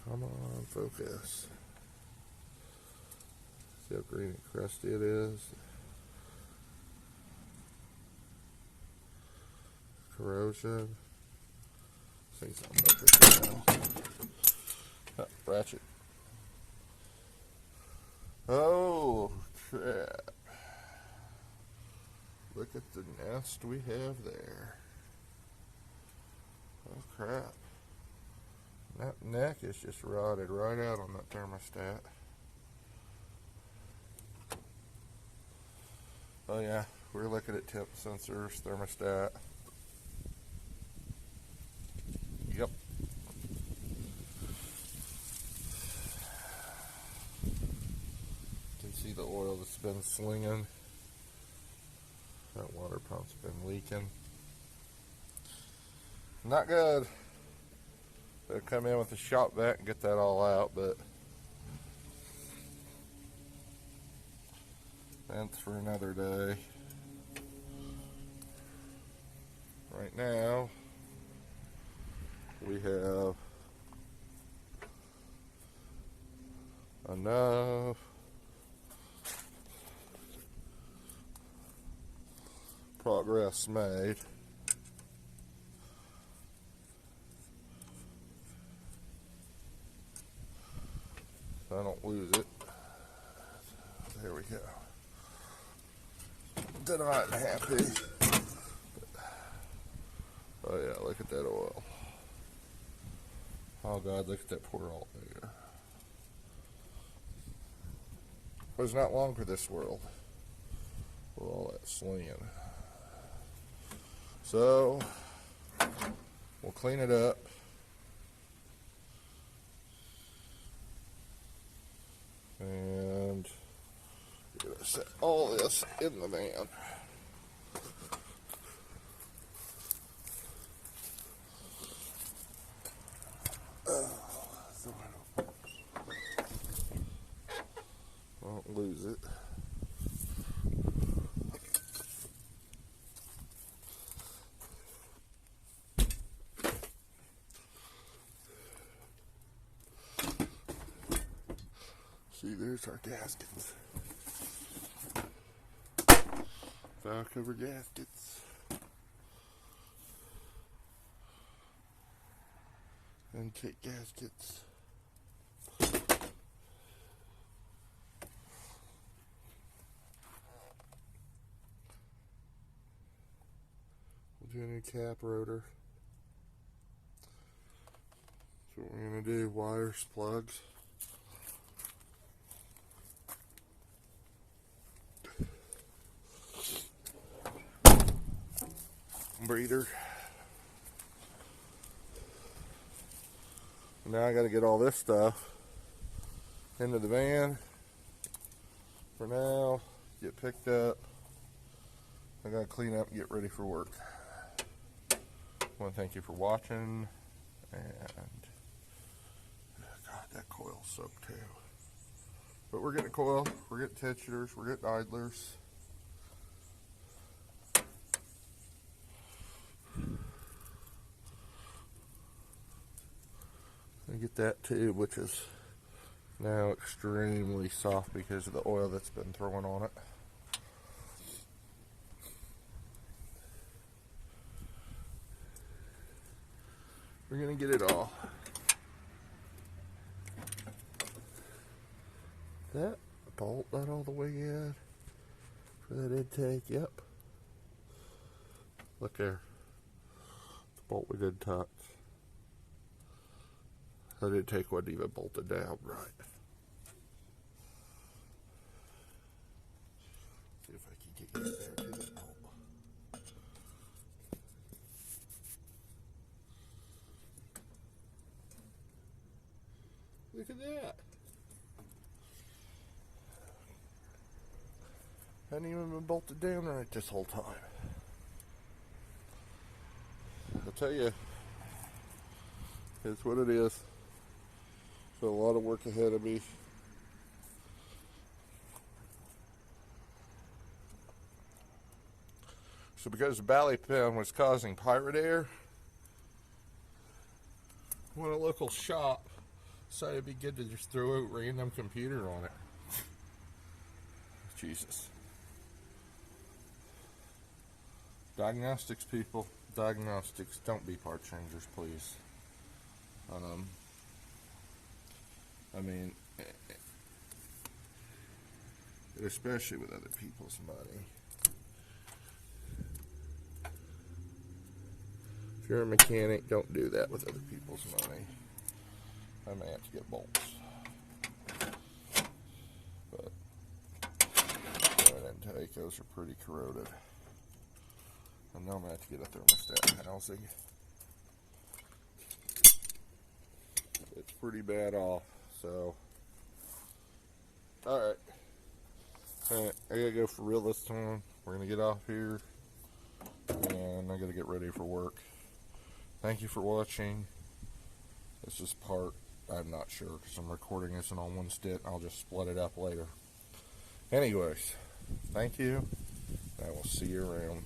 Come on, focus. See how green and crusty it is? Corrosion. Things on focus now. Ratchet. Oh, crap. Look at the nest we have there. Oh, crap. That neck is just rotted right out on that thermostat. Oh yeah, we're looking at temp sensors, thermostat. Yep. You can see the oil that's been slinging. That water pump's been leaking. Not good. They'll come in with the shop vac and get that all out, but that's for another day. Right now, we have enough progress made. So I don't lose it. There we go. Then I'm happy. Oh yeah, look at that oil. Oh God, look at that poor old there. It was not long for this world with all that slinging. So we'll clean it up. And we're gonna set all this in the van. Won't lose it. See, there's our gaskets. Valve cover gaskets. Intake gaskets. We'll do a new cap rotor. So what we're going to do, wires, plugs. Breeder. Now I got to get all this stuff into the van. For now, get picked up. I got to clean up and get ready for work. I want to thank you for watching. And God, that coil's soaked too. But we're getting coil, we're getting tensioners, we're getting idlers. I get that tube, which is now extremely soft because of the oil that's been thrown on it. We're gonna get it all. That bolt not all the way in for that intake. Yep. Look there. The bolt we did touch. That intake wasn't even bolted down right. See if I can get you there to the bolt. Look at that. Hadn't even been bolted down right this whole time. I'll tell you, it's what it is. So a lot of work ahead of me. So because the belly pin was causing pirate air, when a local shop So it'd be good to just throw a random computer on it. Jesus. Diagnostics, people. Diagnostics. Don't be part changers, please. I mean, especially with other people's money. If you're a mechanic, don't do that with other people's money. I may have to get bolts. But those are pretty corroded. I know I'm going to have to get a thermostat housing. It's pretty bad off, so. Alright. I gotta go for real this time. We're going to get off here. And I gotta get ready for work. Thank you for watching. This is part, I'm not sure, because I'm recording this in all one stint. I'll just split it up later. Anyways, thank you. I will see you around.